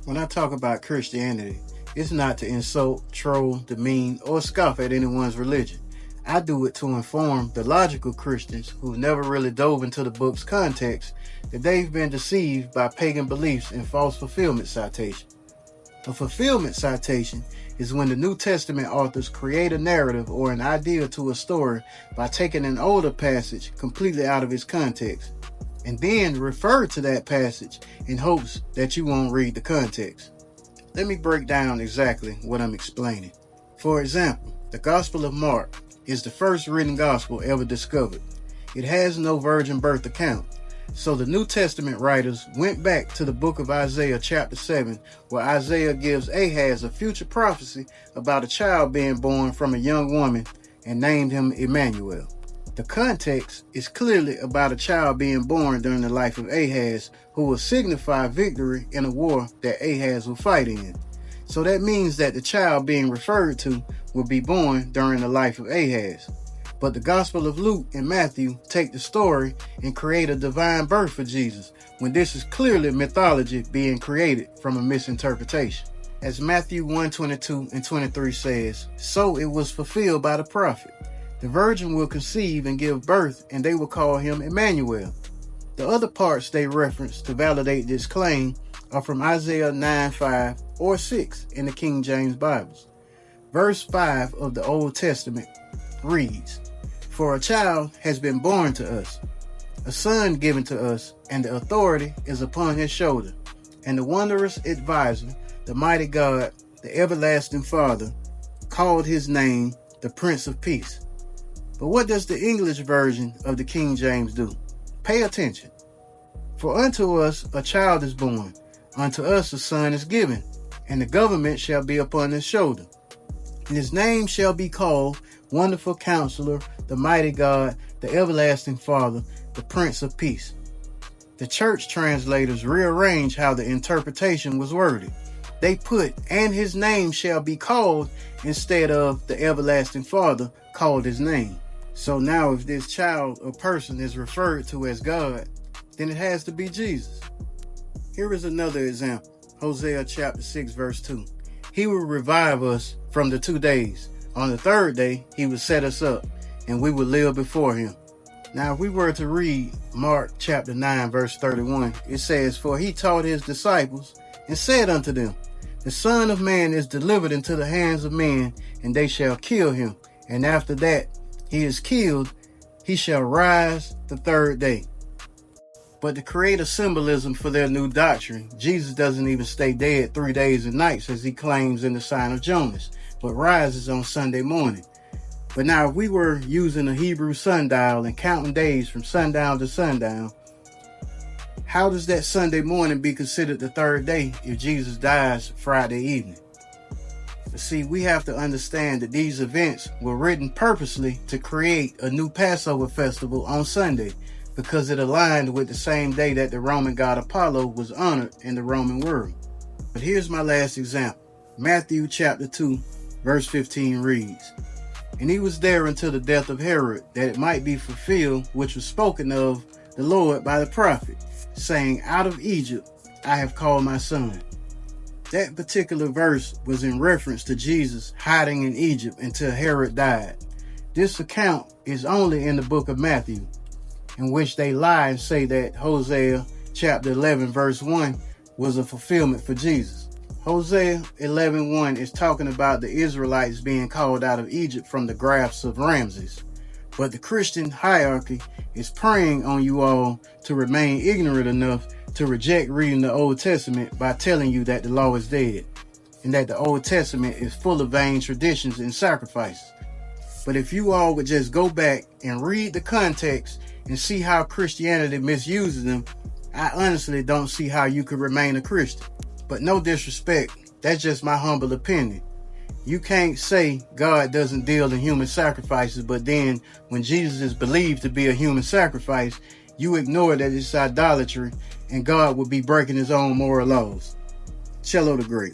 When I talk about Christianity, it's not to insult, troll, demean, or scoff at anyone's religion. I do it to inform the logical Christians who never really dove into the book's context that they've been deceived by pagan beliefs and false fulfillment citation. A fulfillment citation is when the New Testament authors create a narrative or an idea to a story by taking an older passage completely out of its context, and then refer to that passage in hopes that you won't read the context. Let me break down exactly what I'm explaining. For example, the Gospel of Mark is the first written gospel ever discovered. It has no virgin birth account. So the New Testament writers went back to the book of Isaiah chapter 7, where Isaiah gives Ahaz a future prophecy about a child being born from a young woman and named him Emmanuel. The context is clearly about a child being born during the life of Ahaz, who will signify victory in a war that Ahaz will fight in. So that means that the child being referred to will be born during the life of Ahaz. But the Gospel of Luke and Matthew take the story and create a divine birth for Jesus, when this is clearly mythology being created from a misinterpretation. As Matthew 1:22 and 23 says, "So it was fulfilled by the prophet. The virgin will conceive and give birth, and they will call him Emmanuel." The other parts they reference to validate this claim are from Isaiah 9:5 or 6 in the King James Bibles. Verse 5 of the Old Testament reads, "For a child has been born to us, a son given to us, and the authority is upon his shoulder. And the wondrous advisor, the mighty God, the everlasting Father, called his name the Prince of Peace." But what does the English version of the King James do? Pay attention. "For unto us a child is born, unto us a son is given, and the government shall be upon his shoulder. And his name shall be called Wonderful Counselor, the Mighty God, the Everlasting Father, the Prince of Peace." The church translators rearrange how the interpretation was worded. They put, "and his name shall be called," instead of "the Everlasting Father called his name." So now if this child or person is referred to as God, then it has to be Jesus. Here is another example. Hosea chapter 6 verse 2. "He will revive us from the 2 days. On the third day, he will set us up, and we will live before him." Now, if we were to read Mark chapter 9 verse 31, it says, "For he taught his disciples and said unto them, The Son of Man is delivered into the hands of men, and they shall kill him. And after that he is killed, he shall rise the third day." But to create a symbolism for their new doctrine, Jesus doesn't even stay dead 3 days and nights as he claims in the sign of Jonas, but rises on Sunday morning. But now if we were using a Hebrew sundial and counting days from sundown to sundown, how does that Sunday morning be considered the third day if Jesus dies Friday evening? But see, we have to understand that these events were written purposely to create a new Passover festival on Sunday, because it aligned with the same day that the Roman god Apollo was honored in the Roman world. But here's my last example. Matthew chapter 2 verse 15 reads, "And he was there until the death of Herod, that it might be fulfilled which was spoken of the Lord by the prophet, saying, Out of Egypt I have called my son." That particular verse was in reference to Jesus hiding in Egypt until Herod died. This account is only in the book of Matthew, in which they lie and say that Hosea chapter 11 verse 1 was a fulfillment for Jesus. Hosea 11:1 is talking about the Israelites being called out of Egypt from the grasp of Ramses. But the Christian hierarchy is preying on you all to remain ignorant enough to reject reading the Old Testament by telling you that the law is dead, and that the Old Testament is full of vain traditions and sacrifices. But if you all would just go back and read the context and see how Christianity misuses them, I honestly don't see how you could remain a Christian. But no disrespect, that's just my humble opinion. You can't say God doesn't deal in human sacrifices, but then when Jesus is believed to be a human sacrifice, you ignore that it's idolatry and God would be breaking his own moral laws. Cello the Great.